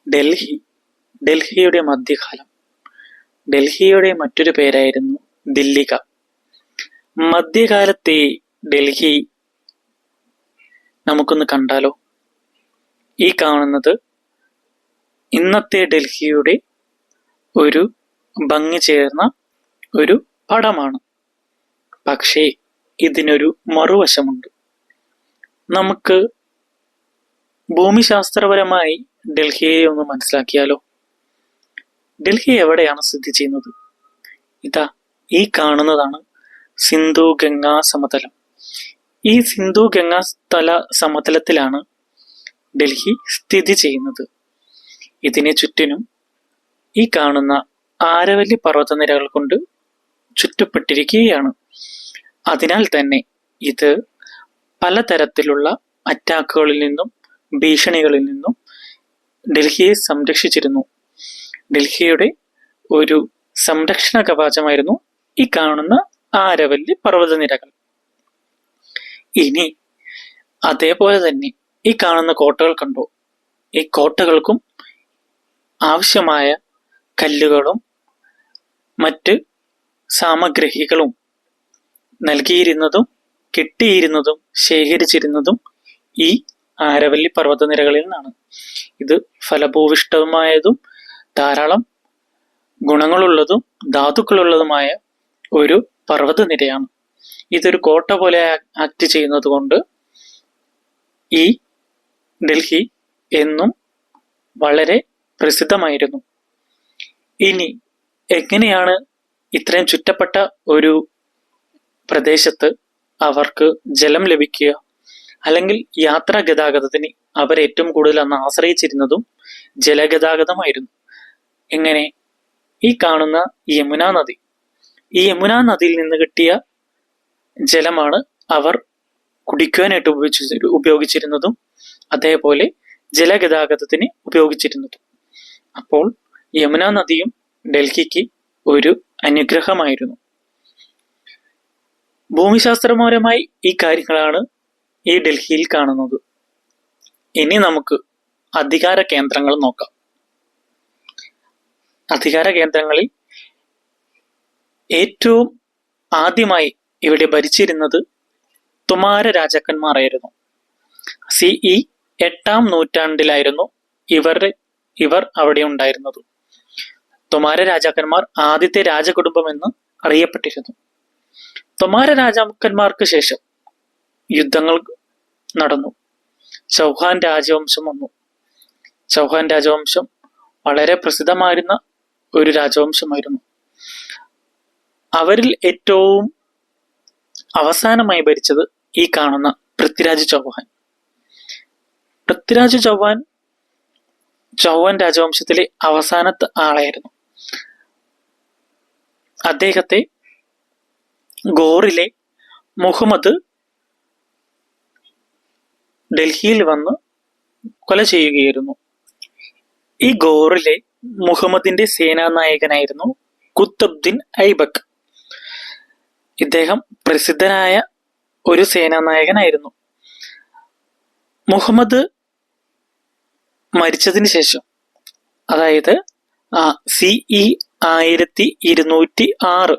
ഡൽഹി, ഡൽഹിയുടെ മധ്യകാലം. ഡൽഹിയുടെ മറ്റൊരു പേരായിരുന്നു ദില്ലിക. മധ്യകാലത്തെ ഡൽഹി നമുക്കൊന്ന് കണ്ടാലോ? ഈ കാണുന്നത് ഇന്നത്തെ ഡൽഹിയുടെ ഒരു ഭംഗി ചേർന്ന ഒരു പടമാണ്. പക്ഷേ ഇതിനൊരു മറുവശമുണ്ട്. നമുക്ക് ഭൂമിശാസ്ത്രപരമായി ഡൽഹിയെ ഒന്ന് മനസ്സിലാക്കിയാലോ? ഡൽഹി എവിടെയാണ് സ്ഥിതി ചെയ്യുന്നത്? ഇതാ ഈ കാണുന്നതാണ് സിന്ധു ഗംഗാ സമതലം. ഈ സിന്ധു ഗംഗാ സമതലത്തിലാണ് ഡൽഹി സ്ഥിതി ചെയ്യുന്നത്. ഇതിനെ ചുറ്റിനും ഈ കാണുന്ന ആരവല്ലി പർവ്വതനിരകൾ കൊണ്ട് ചുറ്റപ്പെട്ടിരിക്കുകയാണ്. അതിനാൽ തന്നെ ഇത് പലതരത്തിലുള്ള അറ്റാക്കുകളിൽ നിന്നും ഭീഷണികളിൽ നിന്നും ഡൽഹിയെ സംരക്ഷിച്ചിരുന്നു. ഡൽഹിയുടെ ഒരു സംരക്ഷണ കവചമായിരുന്നു ഈ കാണുന്ന ആരവല്ലി പർവ്വതനിരകൾ. ഇനി അതേപോലെ തന്നെ ഈ കാണുന്ന കോട്ടകൾ കണ്ടോ? ഈ കോട്ടകൾക്കും ആവശ്യമായ കല്ലുകളും മറ്റ് സാമഗ്രികളും നൽകിയിരുന്നതും കെട്ടിയിരുന്നതും ശേഖരിച്ചിരുന്നതും ഈ ആരവല്ലി പർവ്വതനിരകളിൽ നിന്നാണ്. ഇത് ഫലഭൂവിഷ്ടമായതും ധാരാളം ഗുണങ്ങളുള്ളതും ധാതുക്കളുള്ളതുമായ ഒരു പർവ്വതനിരയാണ്. ഇതൊരു കോട്ട പോലെ ആക്ട് ചെയ്യുന്നത് കൊണ്ട് ഈ ഡൽഹി എന്നും വളരെ പ്രസിദ്ധമായിരുന്നു. ഇനി എങ്ങനെയാണ് ഇത്രയും ചുറ്റപ്പെട്ട ഒരു പ്രദേശത്ത് അവർക്ക് ജലം ലഭിക്കുക? അല്ലെങ്കിൽ യാത്രാ ഗതാഗതത്തിന് അവർ ഏറ്റവും കൂടുതൽ അന്ന് ആശ്രയിച്ചിരുന്നതും ജലഗതാഗതമായിരുന്നു. എങ്ങനെ? ഈ കാണുന്ന യമുന നദി, ഈ യമുന നദിയിൽ നിന്ന് കിട്ടിയ ജലമാണ് അവർ കുടിക്കുവാനായിട്ട് ഉപയോഗിച്ചിരുന്നതും അതേപോലെ ജലഗതാഗതത്തിന് ഉപയോഗിച്ചിരുന്നതും. അപ്പോൾ യമുന നദിയും ഡൽഹിക്ക് ഒരു അനുഗ്രഹമായിരുന്നു. ഭൂമിശാസ്ത്രപരമായി ഈ കാര്യങ്ങളാണ് ഈ ഡൽഹിയിൽ കാണുന്നത്. ഇനി നമുക്ക് അധികാര കേന്ദ്രങ്ങൾ നോക്കാം. അധികാര കേന്ദ്രങ്ങളിൽ ഏറ്റവും ആദ്യമായി ഇവിടെ ഭരിച്ചിരുന്നത് തുമാര രാജാക്കന്മാരായിരുന്നു. CE 8-ാം നൂറ്റാണ്ടിലായിരുന്നു ഇവർ അവിടെ ഉണ്ടായിരുന്നത്. തുമാര രാജാക്കന്മാർ ആദ്യത്തെ രാജകുടുംബം എന്ന് അറിയപ്പെട്ടിരുന്നു. തുമാര രാജാക്കന്മാർക്ക് ശേഷം യുദ്ധങ്ങൾ നടന്നു. ചൗഹാൻ രാജവംശം വന്നു. ചൗഹാൻ രാജവംശം വളരെ പ്രസിദ്ധമായിരുന്ന ഒരു രാജവംശമായിരുന്നു. അവരിൽ ഏറ്റവും അവസാനമായി ഭരിച്ചത് ഈ കാണുന്ന പൃഥ്വിരാജ് ചൗഹാൻ. പൃഥ്വിരാജ് ചൗഹാൻ ചൗഹാൻ രാജവംശത്തിലെ അവസാനത്തെ ആളായിരുന്നു. അദ്ദേഹത്തെ ഗോറിലെ മുഹമ്മദ് ഡൽഹിയിൽ വന്ന് കൊല ചെയ്യുകയായിരുന്നു. ഈ ഗോറിലെ മുഹമ്മദിന്റെ സേനാനായകനായിരുന്നു ഖുത്ബുദ്ദീൻ ഐബക്ക്. ഇദ്ദേഹം പ്രസിദ്ധനായ ഒരു സേനാനായകനായിരുന്നു. മുഹമ്മദ് മരിച്ചതിന് ശേഷം, അതായത് CE 1206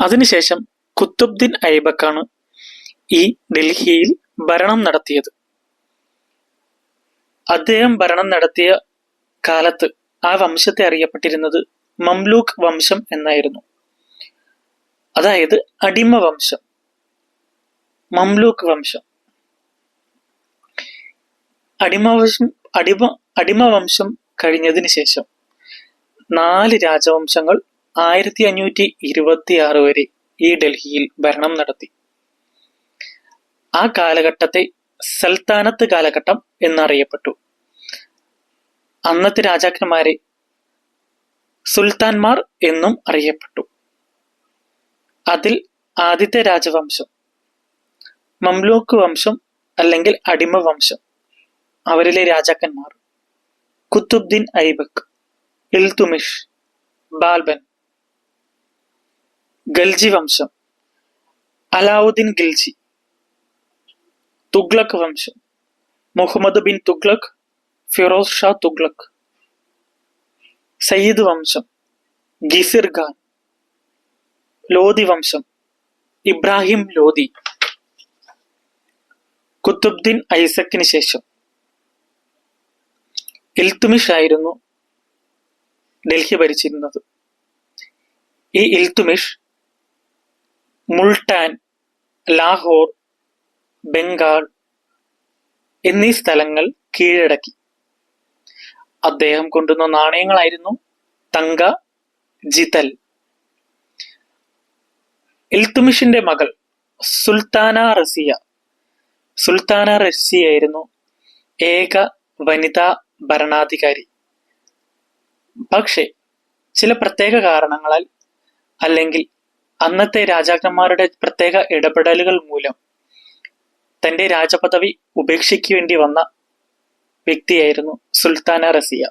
അതിനുശേഷം ഖുത്ബുദ്ദീൻ ഐബക്കാണ് ഈ ഡൽഹിയിൽ ഭരണം നടത്തിയത്. അദ്ദേഹം ഭരണം നടത്തിയ കാലത്ത് ആ വംശത്തെ അറിയപ്പെട്ടിരുന്നത് മംലൂക്ക് വംശം എന്നായിരുന്നു. അതായത് അടിമ വംശം, മംലൂക്ക് വംശം. അടിമ വംശം കഴിഞ്ഞതിന് ശേഷം 4 രാജവംശങ്ങൾ 1526 വരെ ഈ ഡൽഹിയിൽ ഭരണം നടത്തി. ആ കാലഘട്ടത്തെ സൽത്താനത്ത് കാലഘട്ടം എന്നറിയപ്പെട്ടു. അന്നത്തെ രാജാക്കന്മാരെ സുൽത്താൻമാർ എന്നും അറിയപ്പെട്ടു. അതിൽ ആദ്യത്തെ രാജവംശം മംലൂക്ക് വംശം അല്ലെങ്കിൽ അടിമ വംശം. അവരിലെ രാജാക്കന്മാർ ഖുത്ബുദ്ദീൻ ഐബക്ക്, ഇൽതുമിഷ്, ബാൽബൻ. ഗൽജി വംശം അലാവുദ്ദീൻ ഖിൽജി. തുഗ്ലക് വംശം മുഹമ്മദ് ബിൻ തുഗ്ലക്, ഫിറോസ് ഷാ തുഗ്ലക്, സയ്യിദ് വംശം, ഗിസിർ ഖാൻ, ലോധി വംശം, ഇബ്രാഹിം ലോധി, കുത്തുബ്ദീൻ ഐസക്കിന് ശേഷം ഇൽത്തുമിഷ് ആയിരുന്നു ഡൽഹി ഭരിച്ചിരുന്നത്. ഈ ഇൽത്തുമിഷ് മുൾട്ടാൻ, ലാഹോർ, ബംഗാൾ എന്നീ സ്ഥലങ്ങൾ കീഴടക്കി. അദ്ദേഹം കൊണ്ടുവന്ന നാണയങ്ങളായിരുന്നു തങ്ക, ജിതൽ. ഇൽത്തുമിഷിന്റെ മകൾ സുൽത്താന റസിയായിരുന്നു ഏക വനിതാ ഭരണാധികാരി. പക്ഷേ ചില പ്രത്യേക കാരണങ്ങളാൽ അല്ലെങ്കിൽ അന്നത്തെ രാജാക്കന്മാരുടെ പ്രത്യേക ഇടപെടലുകൾ മൂലം തന്റെ രാജപദവി ഉപേക്ഷിക്കേണ്ടി വന്ന വ്യക്തിയായിരുന്നു സുൽത്താന റസിയ.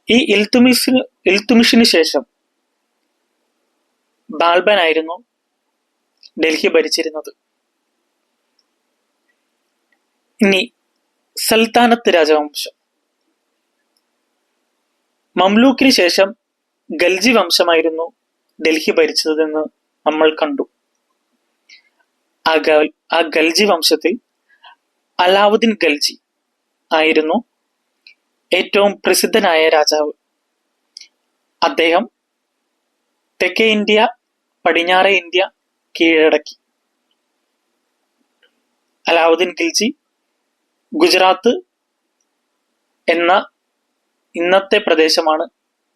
ഈ ഇൽത്തുമിഷിന് ശേഷം ബാൽബൻ ആയിരുന്നു ഡൽഹി ഭരിച്ചിരുന്നത്. ഇനി സൽത്താനത്ത് രാജവംശം. മംലൂക്കിന് ശേഷം ഗൽജി വംശമായിരുന്നു ഡൽഹി ഭരിച്ചതെന്ന് നമ്മൾ കണ്ടു. ആ ഗൽജി വംശത്തിൽ അലാവുദ്ദീൻ ഖൽജി ആയിരുന്നു ഏറ്റവും പ്രസിദ്ധനായ രാജാവ്. അദ്ദേഹം തെക്കേ ഇന്ത്യ, പടിഞ്ഞാറേ ഇന്ത്യ കീഴടക്കി. അലാവുദ്ദീൻ ഖിൽജി ഗുജറാത്ത് എന്ന ഇന്നത്തെ പ്രദേശമാണ്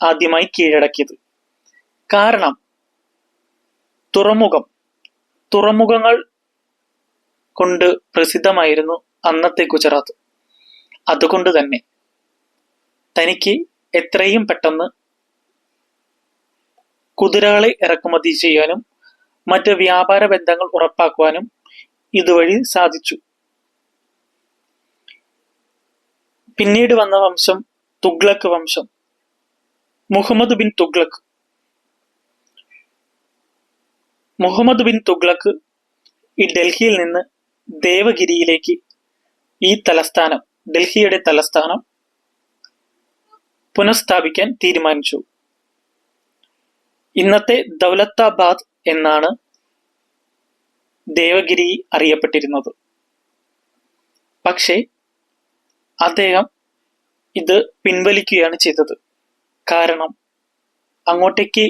ആദ്യമായി കീഴടക്കിയത്. കാരണം തുറമുഖങ്ങൾ കൊണ്ട് പ്രസിദ്ധമായിരുന്നു അന്നത്തെ ഗുജറാത്ത്. അതുകൊണ്ട് തന്നെ തനിക്ക് എത്രയും പെട്ടെന്ന് കുതിരകളെ ഇറക്കുമതി ചെയ്യാനും മറ്റ് വ്യാപാര ബന്ധങ്ങൾ ഉറപ്പാക്കുവാനും ഇതുവഴി സാധിച്ചു. പിന്നീട് വന്ന വംശം തുഗ്ലക് വംശം. മുഹമ്മദ് ബിൻ തുഗ്ലക് ഈ ഡൽഹിയിൽ നിന്ന് ദേവഗിരിയിലേക്ക് ഡൽഹിയുടെ തലസ്ഥാനം പുനഃസ്ഥാപിക്കാൻ തീരുമാനിച്ചു. ഇന്നത്തെ ദൗലത്താബാദ് എന്നാണ് ദേവഗിരി അറിയപ്പെട്ടിരുന്നത്. പക്ഷേ അദ്ദേഹം ഇത് പിൻവലിക്കുകയാണ് ചെയ്തത്. കാരണം അങ്ങോട്ടേക്ക്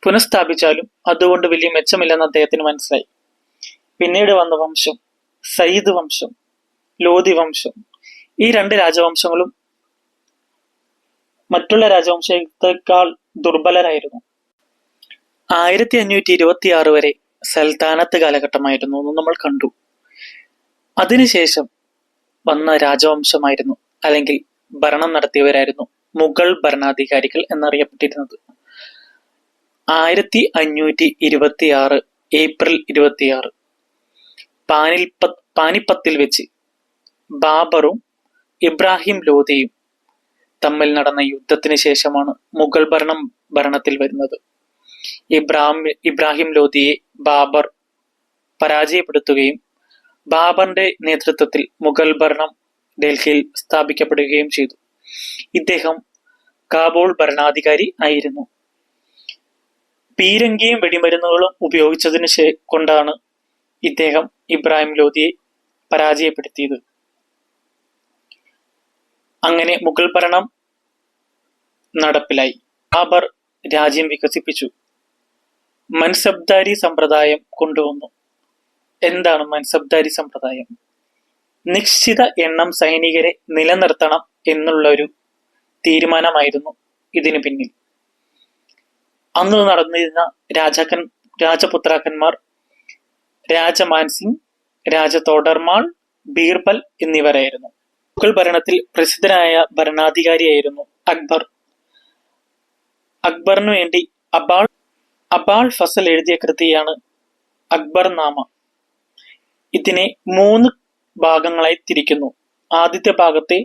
പുനഃസ്ഥാപിച്ചാലും അതുകൊണ്ട് വലിയ മെച്ചമില്ലെന്ന് അദ്ദേഹത്തിന് മനസ്സിലായി. പിന്നീട് വന്ന വംശം സയ്യിദ് വംശം, ലോധി വംശം. ഈ രണ്ട് രാജവംശങ്ങളും മറ്റുള്ള രാജവംശത്തെക്കാൾ ദുർബലരായിരുന്നു. 1526 വരെ സൽത്താനത്ത് കാലഘട്ടമായിരുന്നു എന്ന് നമ്മൾ കണ്ടു. അതിനുശേഷം വന്ന രാജവംശമായിരുന്നു അല്ലെങ്കിൽ ഭരണം നടത്തിയവരായിരുന്നു മുഗൾ ഭരണാധികാരികൾ എന്നറിയപ്പെട്ടിരുന്നത്. 1526 ഏപ്രിൽ 26 പാനിപ്പത്തിൽ വെച്ച് ബാബറും ഇബ്രാഹിം ലോധിയും തമ്മിൽ നടന്ന യുദ്ധത്തിന് ശേഷമാണ് മുഗൾ ഭരണത്തിൽ വരുന്നത്. ഇബ്രാഹിം ലോധിയെ ബാബർ പരാജയപ്പെടുത്തുകയും ബാബറിന്റെ നേതൃത്വത്തിൽ മുഗൾ ഭരണം ഡൽഹിയിൽ സ്ഥാപിക്കപ്പെടുകയും ചെയ്തു. ഇദ്ദേഹം കാബൂൾ ഭരണാധികാരി ആയിരുന്നു. പീരങ്കിയും വെടിമരുന്നുകളും ഉപയോഗിച്ചതിന് കൊണ്ടാണ് ഇദ്ദേഹം ഇബ്രാഹിം ലോധിയെ പരാജയപ്പെടുത്തിയത്. അങ്ങനെ മുഗൾ ഭരണം നടപ്പിലായി. ബാബർ രാജ്യം വികസിപ്പിച്ചു. മൻസബ്ദാരി സമ്പ്രദായം കൊണ്ടുവന്നു. എന്താണ് മൻസബ്ദാരി സമ്പ്രദായം? നിശ്ചിത എണ്ണം സൈനികരെ നിലനിർത്തണം എന്നുള്ളൊരു തീരുമാനമായിരുന്നു ഇതിനു പിന്നിൽ. അന്ന് നടന്നിരുന്ന രാജപുത്രാക്കന്മാർ രാജമാൻസിംഗ്, രാജ തോഡർമാൾ, ബീർബൽ എന്നിവരായിരുന്നു. മുഗൾ ഭരണത്തിൽ പ്രസിദ്ധനായ ഭരണാധികാരിയായിരുന്നു അക്ബർ. അക്ബറിനു വേണ്ടി അബാൾ ഫസൽ എഴുതിയ കൃതിയാണ് അക്ബർ നാമ. ഇതിനെ 3 ഭാഗങ്ങളായി തിരിക്കുന്നു. ആദ്യത്തെ ഭാഗത്തെ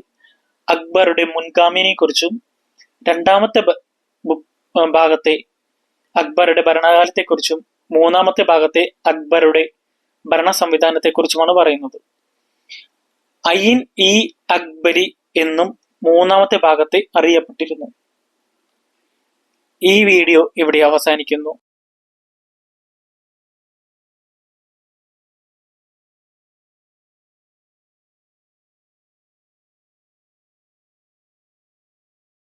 അക്ബറുടെ മുൻഗാമിനെ കുറിച്ചും, രണ്ടാമത്തെ ഭാഗത്തെ അക്ബറുടെ ഭരണകാലത്തെ കുറിച്ചും, മൂന്നാമത്തെ ഭാഗത്തെ അക്ബറുടെ ഭരണ സംവിധാനത്തെ കുറിച്ചുമാണ് പറയുന്നത്. അയിൻ ഇ അക്ബരി എന്നും മൂന്നാമത്തെ ഭാഗത്തെ അറിയപ്പെട്ടിരുന്നു. ഈ വീഡിയോ ഇവിടെ അവസാനിക്കുന്നു.